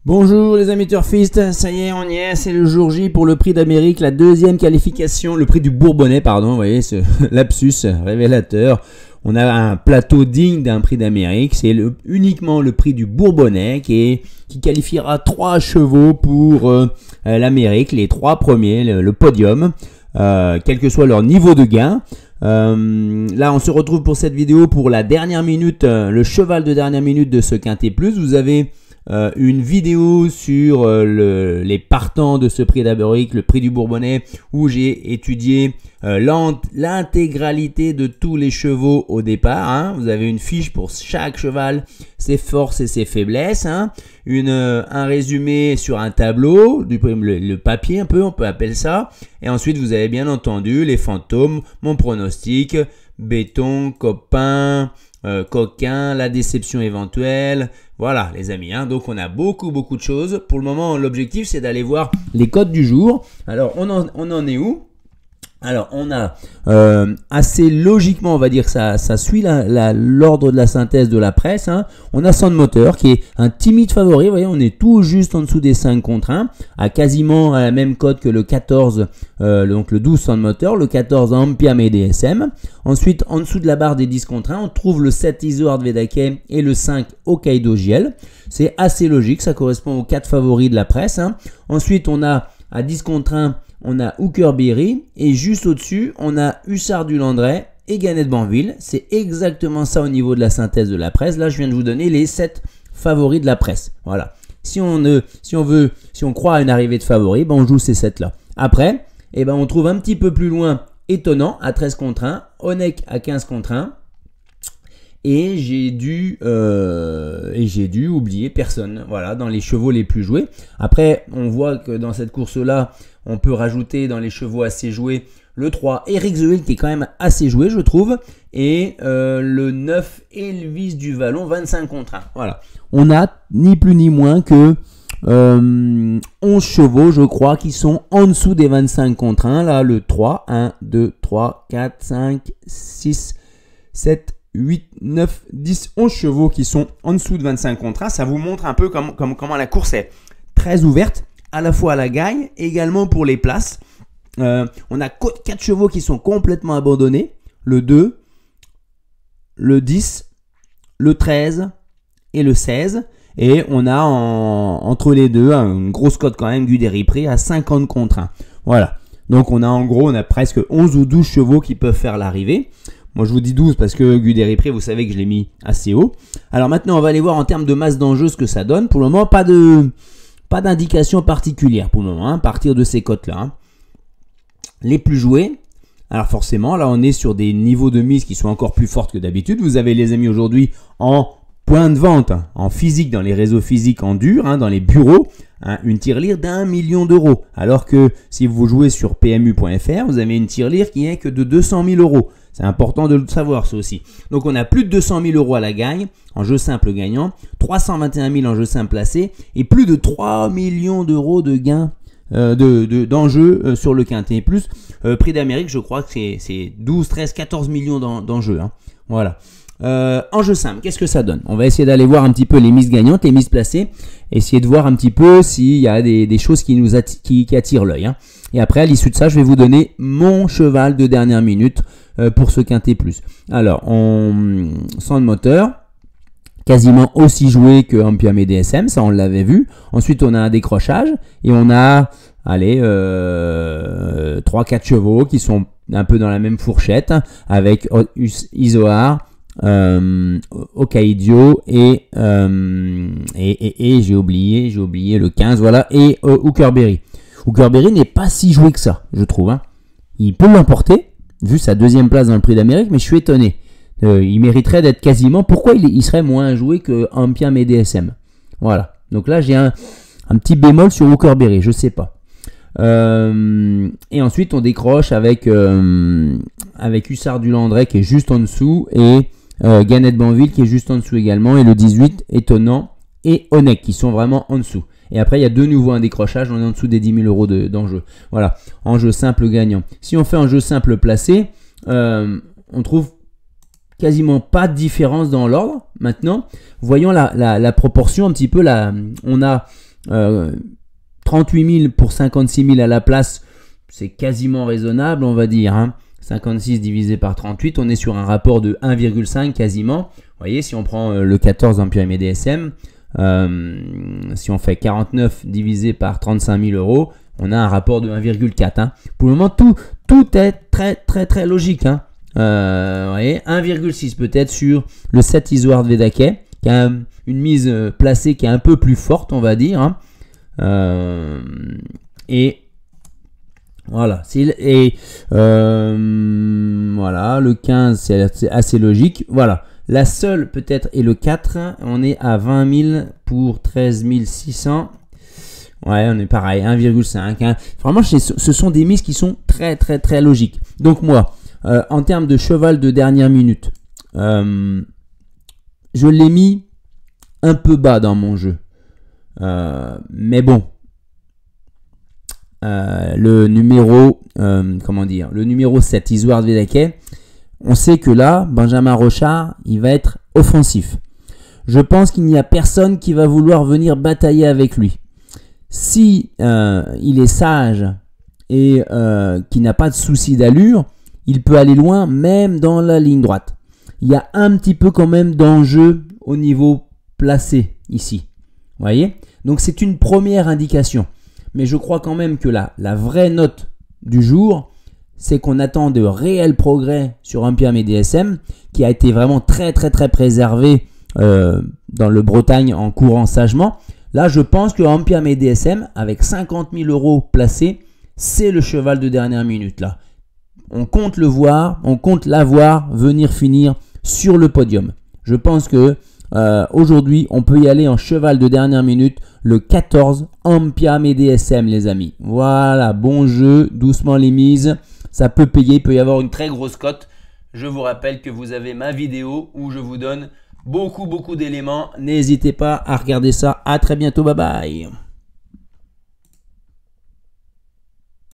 Bonjour les amis turfistes, ça y est, on y est, c'est le jour J pour le prix d'Amérique, la deuxième qualification, le prix du Bourbonnais, pardon, vous voyez ce lapsus révélateur. On a un plateau digne d'un prix d'Amérique, c'est uniquement le prix du Bourbonnais qui qualifiera 3 chevaux pour l'Amérique, les 3 premiers, le podium, quel que soit leur niveau de gain. Là on se retrouve pour cette vidéo pour la dernière minute, le cheval de dernière minute de ce Quintet Plus. Vous avez une vidéo sur les partants de ce prix d'Amérique, le prix du Bourbonnais, où j'ai étudié l'intégralité de tous les chevaux au départ. Hein. Vous avez une fiche pour chaque cheval, ses forces et ses faiblesses. Hein. Un résumé sur un tableau, le papier un peu, on peut appeler ça. Et ensuite, vous avez bien entendu les fantômes, mon pronostic, béton, copain, coquin, la déception éventuelle. Voilà les amis, hein. Donc on a beaucoup de choses. Pour le moment, l'objectif c'est d'aller voir les cotes du jour. Alors on en est où? Alors on a assez logiquement, on va dire, ça suit l'ordre de la synthèse de la presse. Hein. On a Sandmoteur qui est un timide favori. Vous voyez, on est tout juste en dessous des 5 contre 1, à quasiment à la même cote que le 14, donc le 12 Sandmoteur, le 14 Ampiam et DSM. Ensuite, en dessous de la barre des 10 contre 1, on trouve le 7 Isoard Vedake et le 5 Hokkaido Giel. C'est assez logique, ça correspond aux 4 favoris de la presse. Hein. Ensuite, on a à 10 contre 1, on a Hooker Berry et juste au-dessus, on a Hussard du Landré et Ganette Banville. C'est exactement ça au niveau de la synthèse de la presse. Là, je viens de vous donner les 7 favoris de la presse. Voilà. Si on croit à une arrivée de favoris, ben on joue ces 7-là. Après, eh ben on trouve un petit peu plus loin Étonnant à 13 contre 1, Onek à 15 contre 1. Et j'ai dû oublier personne, voilà, dans les chevaux les plus joués. Après, on voit que dans cette course-là, on peut rajouter dans les chevaux assez joués le 3 Eric The Hill qui est quand même assez joué, je trouve, et le 9 Elvis du Vallon 25 contre 1. Voilà, on a ni plus ni moins que 11 chevaux, je crois, qui sont en dessous des 25 contre 1. Là, le 3, 1, 2, 3, 4, 5, 6, 7, 8, 9, 10, 11 chevaux qui sont en dessous de 25 contre 1. Ça vous montre un peu comment la course est très ouverte, à la fois à la gagne, également pour les places. On a 4 chevaux qui sont complètement abandonnés. Le 2, le 10, le 13 et le 16. Et on a entre les deux une grosse cote quand même, Guderipré à 50 contre 1. Voilà. Donc on a presque 11 ou 12 chevaux qui peuvent faire l'arrivée. Moi je vous dis 12 parce que Guderipré, vous savez que je l'ai mis assez haut. Alors maintenant on va aller voir en termes de masse d'enjeu ce que ça donne. Pour le moment, pas d'indication particulière pour le moment, hein, à partir de ces cotes-là. Hein. Les plus joués, alors forcément, là on est sur des niveaux de mise qui sont encore plus fortes que d'habitude. Vous avez les amis aujourd'hui en point de vente, hein, en physique, dans les réseaux physiques en dur, hein, dans les bureaux, hein, une tirelire d'1 million d'euros. Alors que si vous jouez sur PMU.fr, vous avez une tirelire qui est que de 200 000 euros. C'est important de le savoir, ça aussi. Donc, on a plus de 200 000 euros à la gagne, en jeu simple gagnant, 321 000 en jeu simple placé, et plus de 3 millions d'euros de gains d'enjeux sur le Quintet Plus. Prix d'Amérique, je crois que c'est 12, 13, 14 millions d'enjeux. Hein. Voilà. En jeu simple, qu'est-ce que ça donne? On va essayer d'aller voir un petit peu les mises gagnantes, les mises placées, essayer de voir un petit peu s'il y a des choses qui attirent l'œil. Hein. Et après, à l'issue de ça, je vais vous donner mon cheval de dernière minute pour ce Quintet Plus. Alors, Sandmoteur, quasiment aussi joué que Ampiam et DSM, ça on l'avait vu. Ensuite, on a un décrochage et on a 3-4 chevaux qui sont un peu dans la même fourchette, hein, avec Isoard, Hokkaido et j'ai oublié le 15, voilà, et Hooker Berry. Hooker Berry n'est pas si joué que ça, je trouve. Hein. Il peut l'emporter, vu sa deuxième place dans le prix d'Amérique, mais je suis étonné. Il mériterait d'être quasiment... Pourquoi il serait moins joué que Ampiam et DSM? Voilà. Donc là, j'ai un petit bémol sur Hooker Berry, je sais pas. Et ensuite, on décroche avec Hussard du Landré qui est juste en dessous et Ganette Banville qui est juste en dessous également, et le 18 Étonnant et Onek qui sont vraiment en dessous. Et après, il y a de nouveau un décrochage, on est en dessous des 10 000 euros d'enjeu. Voilà, en jeu simple gagnant. Si on fait un jeu simple placé, on trouve quasiment pas de différence dans l'ordre. Maintenant, voyons la proportion un petit peu. On a 38 000 pour 56 000 à la place, c'est quasiment raisonnable, on va dire. Hein. 56 divisé par 38, on est sur un rapport de 1,5 quasiment. Vous voyez, si on prend le 14 en pyramide DSM, si on fait 49 divisé par 35 000 euros, on a un rapport de 1,4. Hein. Pour le moment, tout est très logique. Hein. Vous voyez, 1,6 peut-être sur le 7 Isouard Vedake, qui a une mise placée qui est un peu plus forte, on va dire. Hein. Et voilà, voilà, le 15 c'est assez logique. Voilà, la seule peut-être est le 4, on est à 20 000 pour 13 600. Ouais, on est pareil, 1,5. Hein. Vraiment, ce sont des mises qui sont très logiques. Donc moi, en termes de cheval de dernière minute, je l'ai mis un peu bas dans mon jeu. Mais bon, le numéro le numéro 7 Isouard Vedake, on sait que là Benjamin Rochard il va être offensif. Je pense qu'il n'y a personne qui va vouloir venir batailler avec lui. Si il est sage et qui n'a pas de souci d'allure, il peut aller loin même dans la ligne droite. Il y a un petit peu quand même d'enjeu au niveau placé ici. Vous voyez? Donc c'est une première indication. Mais je crois quand même que la vraie note du jour, c'est qu'on attend de réels progrès sur un pyramide DSM qui a été vraiment très préservé dans le Bretagne en courant sagement. Là, je pense que Ampere DSM, avec 50 000 euros placés, c'est le cheval de dernière minute. Là, on compte le voir, on compte l'avoir venir finir sur le podium. Je pense que aujourd'hui, on peut y aller en cheval de dernière minute, le 14 Ampere DSM, les amis. Voilà, bon jeu, doucement les mises, ça peut payer, il peut y avoir une très grosse cote. Je vous rappelle que vous avez ma vidéo où je vous donne beaucoup d'éléments. N'hésitez pas à regarder ça. À très bientôt, bye bye.